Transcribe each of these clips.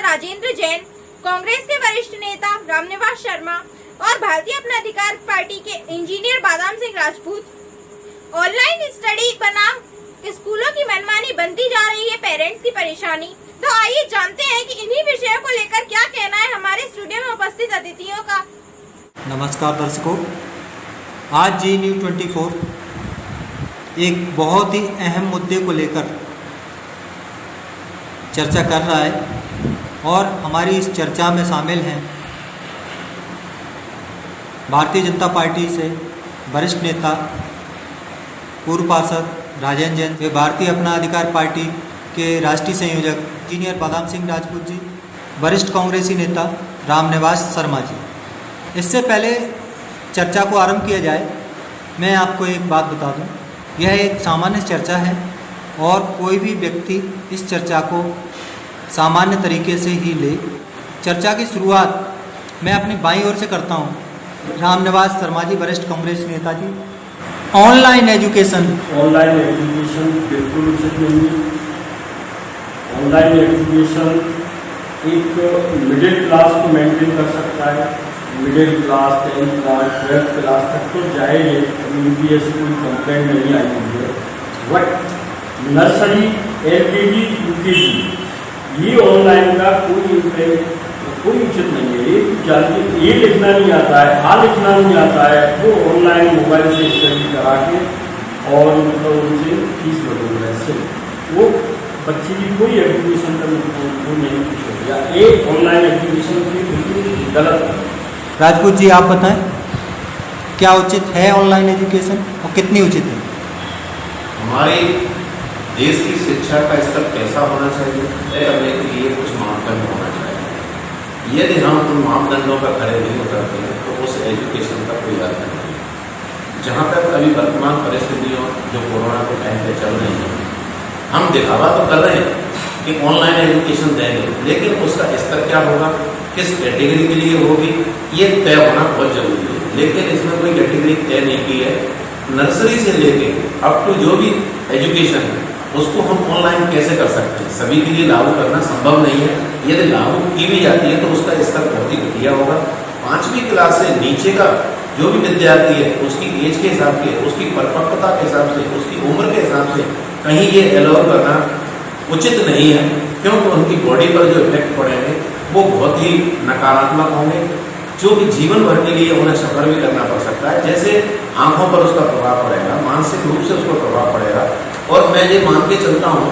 राजेंद्र जैन, कांग्रेस के वरिष्ठ नेता रामनिवास शर्मा और भारतीय अपना अधिकार पार्टी के इंजीनियर बादाम सिंह राजपूत। ऑनलाइन स्टडी बनाम स्कूलों की मनमानी बनती जा रही है पेरेंट्स की परेशानी। तो आइए जानते हैं कि इन्हीं विषयों को लेकर क्या कहना है हमारे स्टूडियो में उपस्थित अतिथियों का। नमस्कार दर्शकों, आज जी न्यूज़ 24 एक बहुत ही अहम मुद्दे को लेकर चर्चा कर रहा है और हमारी इस चर्चा में शामिल हैं भारतीय जनता पार्टी से वरिष्ठ नेता पूर्व पार्षद राजेंद्र जैन, वे भारतीय अपना अधिकार पार्टी के राष्ट्रीय संयोजक इंजीनियर बादाम सिंह राजपूत जी, वरिष्ठ कांग्रेसी नेता रामनिवास शर्मा जी। इससे पहले चर्चा को आरंभ किया जाए, मैं आपको एक बात बता दूं, यह एक सामान्य चर्चा है और कोई भी व्यक्ति इस चर्चा को सामान्य तरीके से ही ले। चर्चा की शुरुआत मैं अपनी बाईं ओर से करता हूं। रामनिवास शर्मा जी, वरिष्ठ कांग्रेस नेता जी, ऑनलाइन एजुकेशन बिल्कुल उचित नहीं है। ऑनलाइन एजुकेशन एक मिडिल क्लास को मेंटेन कर सकता है, middle class 10th class 12th class तक तो जाएंगे, यूपीएससी कोई कंप्लेंट नहीं आई हुई है। बट नर्सरी, एलकेजी, यूकेजी ये ऑनलाइन का कोई उचित नहीं है। ये लिखना नहीं आता है, आ लिखना नहीं आता है, वो ऑनलाइन मोबाइल से स्टडी करा के और मतलब उनसे फीस वसूल रहे से वो बच्चे की कोई एजुकेशन का वो नहीं कुछ हो गया। एक ऑनलाइन एजुकेशन की बिल्कुल गलत। राजपूत जी, आप बताएं क्या उचित है ऑनलाइन एजुकेशन और कितनी उचित है? हमारे देश की शिक्षा का स्तर कैसा होना चाहिए तय करने के लिए कुछ मापदंड होना चाहिए। यदि हम उन मापदंडों का खरे नहीं उतरते हैं तो उस एजुकेशन का कोई अर्थ नहीं है। जहाँ तक अभी वर्तमान परिस्थितियों जो कोरोना के टाइम पे चल रही हैं, हम दिखावा तो कर रहे हैं कि ऑनलाइन एजुकेशन देंगे, लेकिन उसका स्तर क्या होगा, किस कैटेगरी के लिए होगी, ये तय होना बहुत जरूरी है। लेकिन इसमें कोई कैटेगरी तय नहीं की है। नर्सरी से लेके अप टू जो भी एजुकेशन है उसको हम ऑनलाइन कैसे कर सकते हैं, सभी के लिए लागू करना संभव नहीं है। यदि लागू की भी जाती है तो उसका स्तर बहुत ही घटिया होगा। 5वीं क्लास से नीचे का जो भी विद्यार्थी है उसकी एज के हिसाब से, उसकी परिपक्वता के हिसाब से, उसकी उम्र के हिसाब से कहीं ये अलाउ करना उचित नहीं है, क्योंकि उनकी बॉडी पर जो इफेक्ट पड़ेंगे वो बहुत ही नकारात्मक होंगे, जो कि जीवन भर के लिए उन्हें सफर भी करना पड़ सकता है। जैसे आंखों पर उसका प्रभाव पड़ेगा, मानसिक रूप से उसको प्रभाव पड़ेगा। और मैं ये मान के चलता हूँ,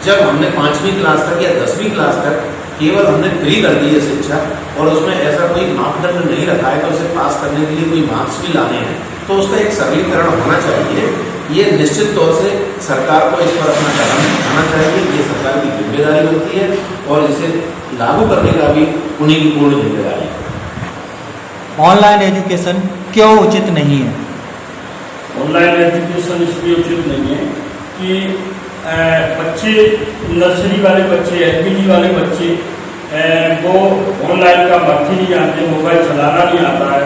जब हमने 5वीं क्लास तक या 10वीं क्लास तक केवल हमने फ्री कर दी है शिक्षा और उसमें ऐसा कोई मापदंड नहीं रखा है कि उसे पास करने के लिए कोई मार्क्स भी लाने हैं, तो उसका एक सरलीकरण होना चाहिए। ये निश्चित तौर से सरकार को इस पर अपना कदम उठाना चाहिए, ये सरकार की जिम्मेदारी होती है और इसे लागू करने का भी उन्हीं की पूर्ण जिम्मेदारी है। ऑनलाइन एजुकेशन क्यों उचित नहीं है? ऑनलाइन एजुकेशन इसलिए उचित नहीं है कि बच्चे, नर्सरी वाले बच्चे, एलकेजी वाले बच्चे वो ऑनलाइन का मर्थ ही नहीं जानते, मोबाइल चलाना नहीं आता है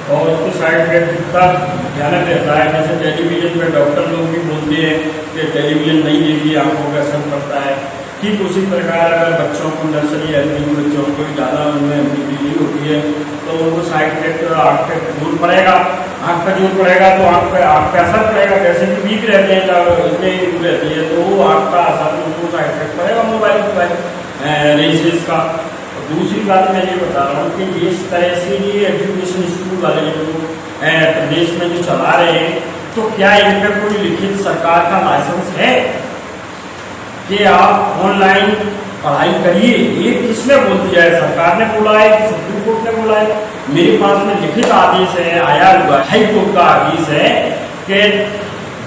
और उसको साइड इफेक्ट इतना भयानक रहता है। जैसे टेलीविजन पर डॉक्टर लोग भी बोलते हैं कि टेलीविजन नहीं देखिए, आंखों का असर पड़ता है। ठीक उसी प्रकार अगर बच्चों को नर्सरी एलकेजी बच्चों को ज़्यादा उनमें बिजली होती है तो उनको साइड इफेक्ट आँख पे जोर पड़ेगा, आँख पर जोर पड़ेगा तो आँख पे असर पड़ेगा। जैसे कि वीक रहते हैं जब इतने रहती है तो वो आँख का असर, उनको साइड इफेक्ट पड़ेगा मोबाइल रेसेस का। दूसरी बात मैं ये बता रहा हूँ कि इस तरह से ये एजुकेशन स्कूल वाले जो प्रदेश में जो चला रहे हैं, तो क्या इन पर कोई लिखित सरकार का लाइसेंस है कि आप ऑनलाइन पढ़ाई करिए? ये किसने बोल दिया है? सरकार ने बोला है कि सुप्रीम कोर्ट ने बोला है? मेरे पास में लिखित आदेश है, आया हुआ हाई कोर्ट का आदेश है कि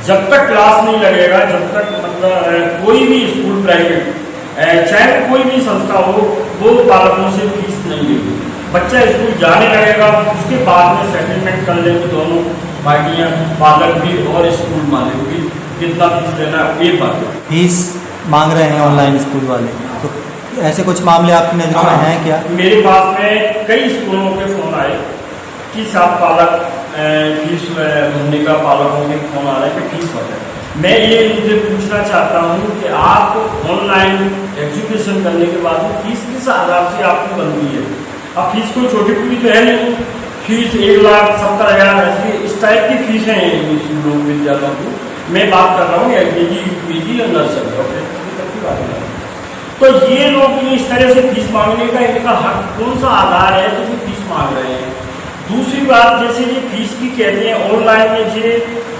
जब तक क्लास नहीं लगेगा, जब तक मतलब कोई भी स्कूल प्राइवेट चाहे कोई भी संस्था हो, वो पालकों से फीस नहीं लेगी। बच्चा स्कूल जाने लगेगा, उसके बाद में सेटलमेंट कर लेंगे दोनों पार्टियां, पालक भी और स्कूल मालिक भी, कितना फीस देना है ये बात। फीस मांग रहे हैं ऑनलाइन स्कूल वाले, तो ऐसे कुछ मामले आपकी नज़र में हैं क्या? मेरे पास में कई स्कूलों के फोन आए कि साहब पालक फीस भरने का, पालकों के फोन आ रहे हैं कि फीस भर रहे हैं। मैं ये मुझे पूछना चाहता हूँ कि आप ऑनलाइन एजुकेशन करने के बाद में फीस किस आधार से आपकी बनती है। अब फीस कोई छोटी पूरी तो है नहीं, फीस 1,70,000 ऐसी इस टाइप की फीस है लोक विद्यालयों की। मैं बात कर रहा हूँ LKG UKG या नर्सरी और तक की बात है। तो ये लोग इस तरह से फीस मांगने का इनका हक कौन सा आधार है तो ये फीस मांग रहे हैं। दूसरी बात, जैसे ये फीस की कहते हैं ऑनलाइन में ये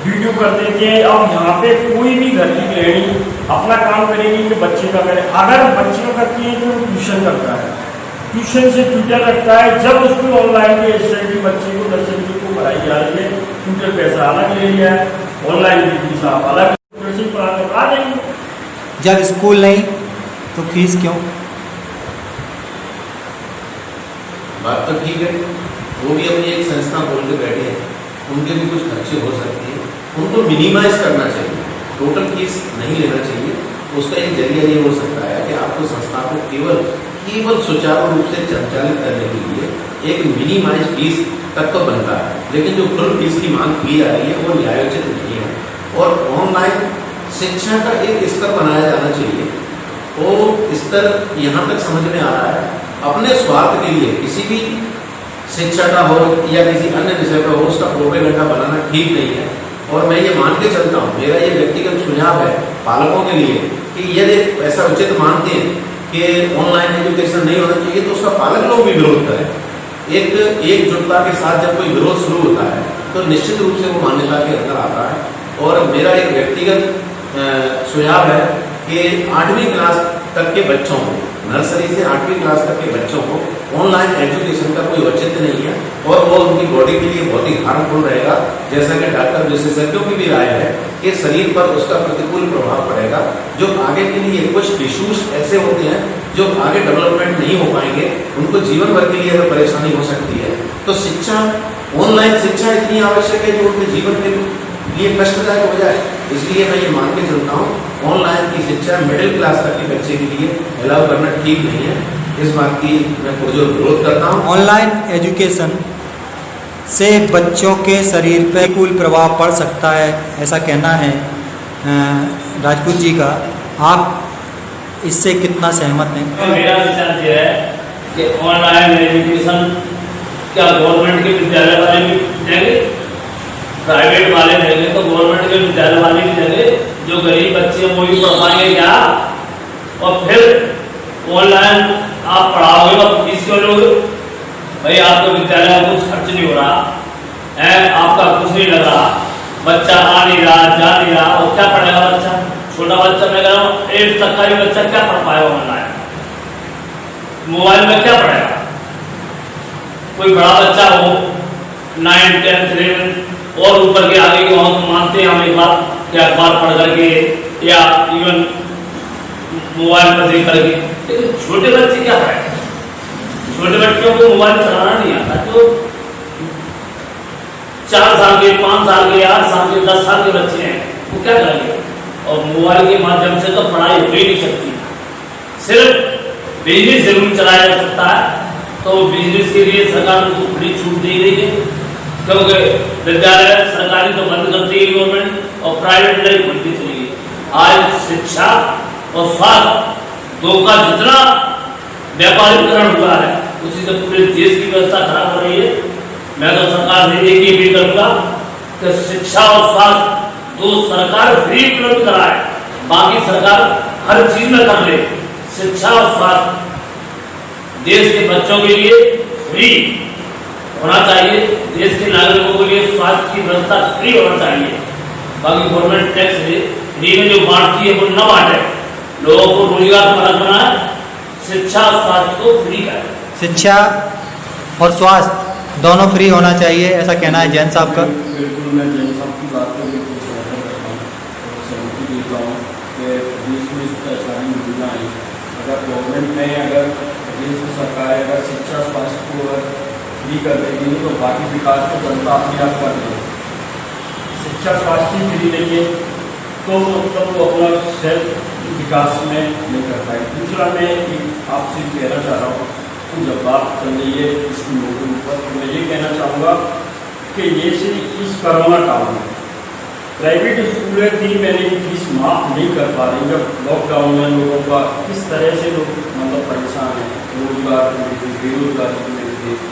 वीडियो कर देते हैं। अब यहाँ पे कोई भी घर की गृहिणी अपना काम करेगी कि बच्चे का करे, अगर बच्चे का करती है तो ट्यूशन करता है, ट्यूशन से ट्यूटर रखता है। जब उसको ऑनलाइन के स्टडी बच्चे को नर्सरी को पढ़ाई जा रही है, ट्यूटर पैसा अलग ले लिया है, ऑनलाइन की फीस आप अलग पढ़ा देंगे। जब स्कूल नहीं तो फीस क्यों? बात तो ठीक है, वो भी अपनी एक संस्था खोल के बैठे हैं, उनके भी कुछ खर्चे हो सकते हैं, उनको मिनिमाइज करना चाहिए, टोटल फीस नहीं लेना चाहिए। उसका एक जरिया ये हो सकता है कि आपको संस्था को केवल सुचारू रूप से संचालित करने के लिए एक मिनिमाइज फीस तक तो बनता है, लेकिन जो फुल फीस की मांग की जा रही है वो न्यायोचित नहीं है। और ऑनलाइन शिक्षा का एक स्तर बनाया जाना चाहिए। वो स्तर यहाँ तक समझ में आ रहा है, अपने स्वार्थ के लिए किसी भी शिक्षा का हो या किसी अन्य विषय का हो उसका प्रोपेगेंडा बनाना ठीक नहीं है। और मैं ये मान के चलता हूँ, मेरा ये व्यक्तिगत सुझाव है पालकों के लिए कि यदि ऐसा उचित मानते हैं कि ऑनलाइन एजुकेशन नहीं होना चाहिए तो उसका पालक लोग भी विरोध करें। एकजुटता के साथ जब कोई विरोध शुरू होता है तो निश्चित रूप से वो मान्यता के अंदर आता है। और मेरा एक व्यक्तिगत सुझाव है कि 8वीं क्लास तक के बच्चों को, नर्सरी से 8वीं क्लास तक के बच्चों को ऑनलाइन एजुकेशन का कोई औचित्य नहीं है और वो उनकी बॉडी के लिए बहुत ही हार्मफुल रहेगा। जैसा कि डॉक्टर विशेषज्ञों की भी राय है कि शरीर पर उसका प्रतिकूल प्रभाव पड़ेगा, जो आगे के लिए कुछ इश्यूज ऐसे होते हैं जो आगे डेवलपमेंट नहीं हो पाएंगे, उनको जीवन भर के लिए परेशानी हो सकती है। तो शिक्षा, ऑनलाइन शिक्षा इतनी आवश्यक है जो उनके जीवन के लिए कष्टदायक हो जाए। इसलिए मैं ये मान के चलता हूँ ऑनलाइन की शिक्षा मिडिल क्लास तक के बच्चे के लिए अलाउ करना ठीक नहीं है। इस बात की मैं पुरजोर विरोध करता हूँ। ऑनलाइन एजुकेशन से बच्चों के शरीर पर प्रतिकूल प्रभाव पड़ सकता है, ऐसा कहना है राजपूत जी का। आप इससे कितना सहमत हैं? मेरा विचार यह है कि ऑनलाइन एजुकेशन क्या गवर्नमेंट के विद्यालय वाले भी देंगे, प्राइवेट वाले देंगे, तो गवर्नमेंट के विद्यालय वाले भी देंगे। जो गरीब बच्चे हैं वो भी पढ़ पाएंगे क्या? और फिर ऑनलाइन आप पढ़ाओगे और फीस क्यों लोगे? भाई आपके विद्यालय में कुछ खर्च नहीं हो रहा है, आपका कुछ नहीं लग रहा, बच्चा आ नहीं रहा, जा नहीं रहा, और क्या पढ़ेगा बच्चा? छोटा बच्चा, मैं कह रहा हूँ 8th तक का भी बच्चा क्या पढ़ पाएगा ऑनलाइन? मोबाइल में क्या पढ़ेगा? कोई बड़ा बच्चा हो 9th 10th 11th और ऊपर के आगे की हम मानते हैं हम एक बात कि अखबार पढ़ करके या इवन मोबाइल पर देख करके, लेकिन छोटे बच्चे क्या पढ़ेंगे? छोटे बच्चों को मोबाइल चलाना नहीं आता, तो 4 साल के, 5 साल के, 8 साल के, 10 साल के बच्चे हैं, वो क्या करेंगे? और मोबाइल के माध्यम से तो पढ़ाई हो ही नहीं सकती। सिर्फ बिजनेस जरूर चलाया जा सकता है, तो बिजनेस के लिए सरकार को बड़ी छूट दी गई है, क्योंकि विद्यालय सरकारी तो बंद करती है गवर्नमेंट और प्राइवेट नहीं खुलती चली गई। आज शिक्षा और स्वास्थ्य दो का जितना व्यापारीकरण हुआ है उसी से पूरे देश की व्यवस्था खराब हो रही है। मैं तो सरकार से एक ही अपील करूंगा कि शिक्षा और स्वास्थ्य तो सरकार फ्री उपलब्ध कराए, बाकी सरकार हर चीज में कर ले। शिक्षा और स्वास्थ्य देश के बच्चों के लिए फ्री होना चाहिए, देश के नागरिकों के लिए स्वास्थ्य की व्यवस्था फ्री होना चाहिए। बाकी गवर्नमेंट टैक्स फ्री में जो बांटती है वो न बांटे, लोगों को रोजगार परक बनाए, शिक्षा और स्वास्थ्य को फ्री करे। शिक्षा और स्वास्थ्य दोनों फ्री होना चाहिए, ऐसा कहना है जैन साहब का। बिल्कुल, मैं जैन साहब की बात को बिल्कुल समर्थन करता हूँ और सहमति देता हूँ कि देश में इस परेशानी मौजूद आई। अगर गवर्नमेंट ने, अगर देश की सरकार अगर शिक्षा स्वास्थ्य को अगर फ्री कर देगी तो बाकी विकास को जनता अपने आप कर देगी। शिक्षा स्वास्थ्य फ्री नहीं है तो तब वो अपना सेल्फ विकास में नहीं कर पाए। दूसरा मैं आपसे कहना चाह रहा हूँ कि जब बात चल रही है स्कूलों के ऊपर, तो मैं ये कहना चाहूँगा कि ये सिर्फ इस कोरोना काल में प्राइवेट स्कूलें भी मैंने फीस माफ नहीं कर पा रही। जब लॉकडाउन में लोगों का किस तरह से लोग मतलब परेशान हैं, रोजगार को लेकर, बेरोजगारी को लेकर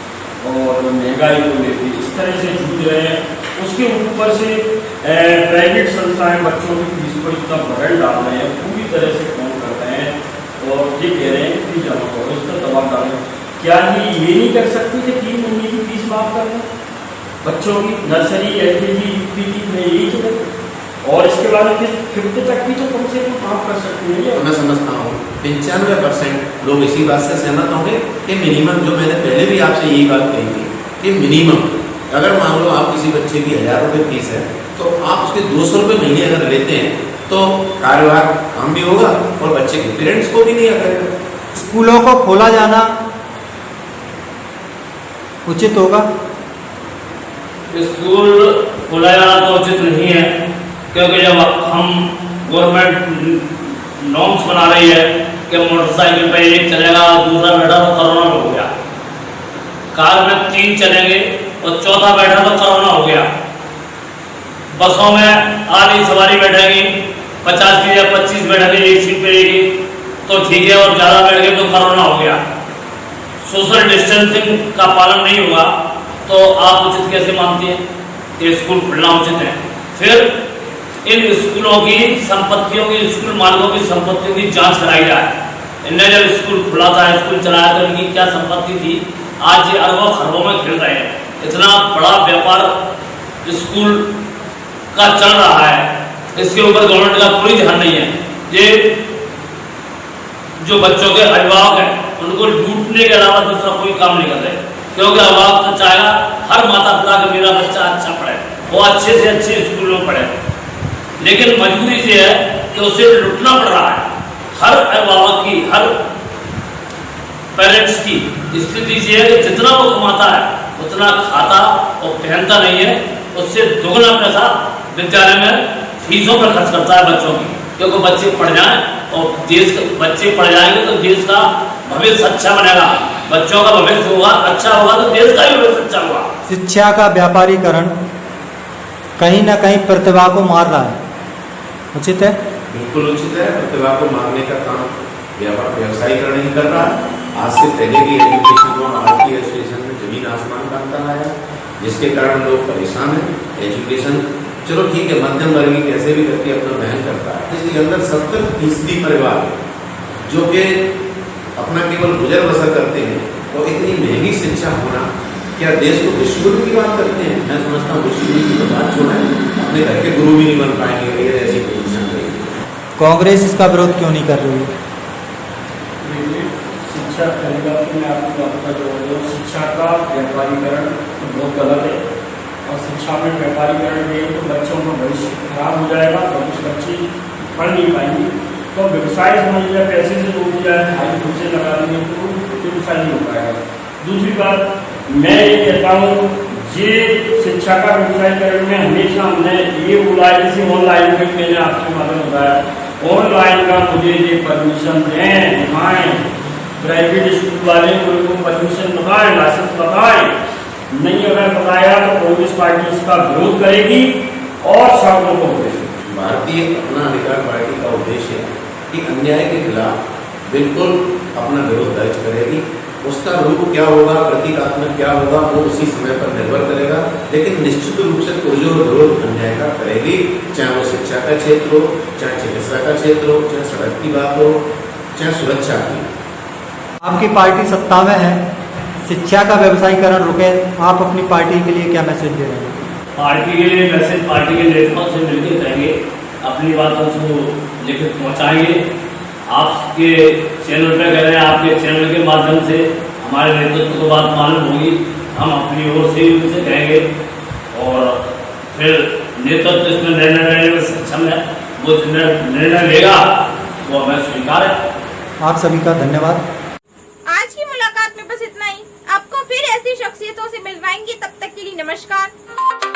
और महंगाई को लेकर इस तरह से जूझ रहे हैं। उसके ऊपर से प्राइवेट संस्थाएं बच्चों की फीस पर इतना बर्डन डाल रहे हैं, पूरी तरह से फोन कर रहे हैं और ये कह रहे हैं कि जमा करो, इस पर दबाव डालें। क्या ये नहीं कर सकती कि 3 महीने की फीस माफ कर दें बच्चों की, नर्सरी, LKG, UKG में यही चले और इसके बाद फिर 5th तक की तो कम से कम माफ कर सकते हैं। मैं समझता हूँ 95% लोग इसी बात से सहमत होंगे कि मिनिमम, जो मैंने पहले भी आपसे यही बात कही थी कि मिनिमम अगर मान लो आप किसी बच्चे की 1000 रुपये फीस है तो आप उसके 200 रुपये महीने अगर लेते हैं तो कारोबार काम भी होगा और बच्चे के पेरेंट्स को भी नहीं करेगा। स्कूलों को खोला जाना उचित होगा? स्कूल खोला जाना तो उचित नहीं है, क्योंकि जब हम गवर्नमेंट नॉर्म्स बना रही है कि मोटरसाइकिल पे 1 चलेगा, दूसरा बैठा तो कोरोना में हो गया, कार में 3 चलेंगे और चौथा बैठा तो कोरोना हो गया, बसों में आधी सवारी बैठेगी, 50 की या 25 बैठेंगे, एक सीट पे एक तो ठीक है, और ज़्यादा बैठ गए तो कोरोना हो गया। सोशल डिस्टेंसिंग का पालन नहीं हुआ तो आप उचित कैसे मानती हैं कि स्कूल खुलना उचित है? फिर इन स्कूलों की संपत्तियों की, स्कूल मालिकों की संपत्तियों की जांच कराई जाए। इनने जब स्कूल खुला था, स्कूल चलाया तो इनकी क्या संपत्ति थी? आज ये अरबों खरबों में खेल रहे हैं। इतना बड़ा व्यापार स्कूल का चल रहा है, इसके ऊपर गवर्नमेंट का कोई ध्यान नहीं है। ये जो बच्चों के अभिभावक हैं उनको लूटने के अलावा दूसरा कोई काम नहीं कर रहे, क्योंकि अभिभावक तो चाहेगा हर माता पिता का मेरा बच्चा अच्छा पढ़े, वो अच्छे से अच्छे स्कूल में पढ़े, लेकिन मजबूरी ये है कि उसे लुटना पड़ रहा है। हर अभिभावक की, हर पेरेंट्स की स्थिति ये है कि जितना वो कमाता है उतना खाता और पहनता नहीं है, उससे दोगुना पैसा विद्यालय में फीसों पर खर्च करता है बच्चों की, क्योंकि बच्चे पढ़ जाएं और बच्चे पढ़ जाएंगे तो देश का भविष्य अच्छा बनेगा। बच्चों का भविष्य होगा, अच्छा होगा तो देश का भी भविष्य अच्छा होगा। शिक्षा का व्यापारीकरण कहीं ना कहीं प्रतिभा को मार रहा है, उचित है? बिल्कुल उचित है। प्रतिभा को मारने का काम व्यवसायीकरण ही कर रहा है। आज से पहले भी एजुकेशन और भारतीय एजुकेशन में जमीन आसमान का अंतर आया, जिसके कारण लोग परेशान हैं। एजुकेशन चलो ठीक है, मध्यम वर्गीय कैसे भी करके अपना वहन करता है। इसके अंदर 70% परिवार जो कि अपना केवल गुजर बसर करते हैं, और इतनी महंगी शिक्षा होना क्या देश को विश्वगुरु की बात करते हैं? मैं समझता हूँ विश्वगुरु की तो बात छोड़ा है, अपने घर के गुरु भी नहीं बन पाएंगे अगर ऐसी पोजिशन रहेगी। कांग्रेस इसका विरोध क्यों नहीं कर रही है? शिक्षा पहली बात तो मैं आपको आपका जो शिक्षा का व्यापारीकरण बहुत गलत है, और शिक्षा में व्यापारीकरण में तो बच्चों का भविष्य खराब हो जाएगा, भविष्य बच्चे पढ़ नहीं पाएंगे। तो व्यवसाय समझ लिया, पैसे से रोक दिया है, भाई खुद से लगा देंगे तो व्यवसाय नहीं हो पाएगा। दूसरी बात मैं ये कहता हूँ, ये शिक्षा का व्यवसायीकरण में हमेशा हमने ये बोला है, जैसे ऑनलाइन में मैंने आपके माध्यम बताया, ऑनलाइन का मुझे ये परमिशन दें, दिखाएं, प्राइवेट स्कूल वाले उनको परमिशन बताएं, लाइसेंस बताएं। नहीं अगर बताया तो कांग्रेस पार्टी इसका विरोध करेगी और शब्दों को बोलेगी। भारतीय अपना अधिकार पार्टी का उद्देश्य है कि अन्याय के खिलाफ बिल्कुल अपना विरोध दर्ज करेगी। उसका रूप क्या होगा, प्रतीकात्मक क्या होगा, वो उसी समय पर निर्भर करेगा, लेकिन निश्चित रूप से कोई जो विरोध अन्याय का करेगी, चाहे वो शिक्षा का क्षेत्र हो, चाहे चिकित्सा का क्षेत्र हो, चाहे सड़क की बात हो, चाहे सुरक्षा की। आपकी पार्टी सत्ता में है, शिक्षा का व्यवसायीकरण रुके, आप अपनी पार्टी के लिए क्या मैसेज दे रहे हैं? पार्टी के लिए मैसेज पार्टी के नेताओं से मिलकर करेंगे, अपनी बातों को लिखित पहुंचाएंगे। आपके चैनल पे कह रहे हैं, आपके चैनल के माध्यम से हमारे नेतृत्व को बात मालूम होगी, हम अपनी ओर से उनसे कहेंगे, और फिर नेतृत्व इसमें निर्णय लेने में सक्षम है, वो निर्णय लेगा वो हमें स्वीकार है। आप सभी का धन्यवाद। आज की मुलाकात में बस इतना ही। आपको फिर ऐसी शख्सियतों से मिलवाएंगे, तब तक के लिए नमस्कार।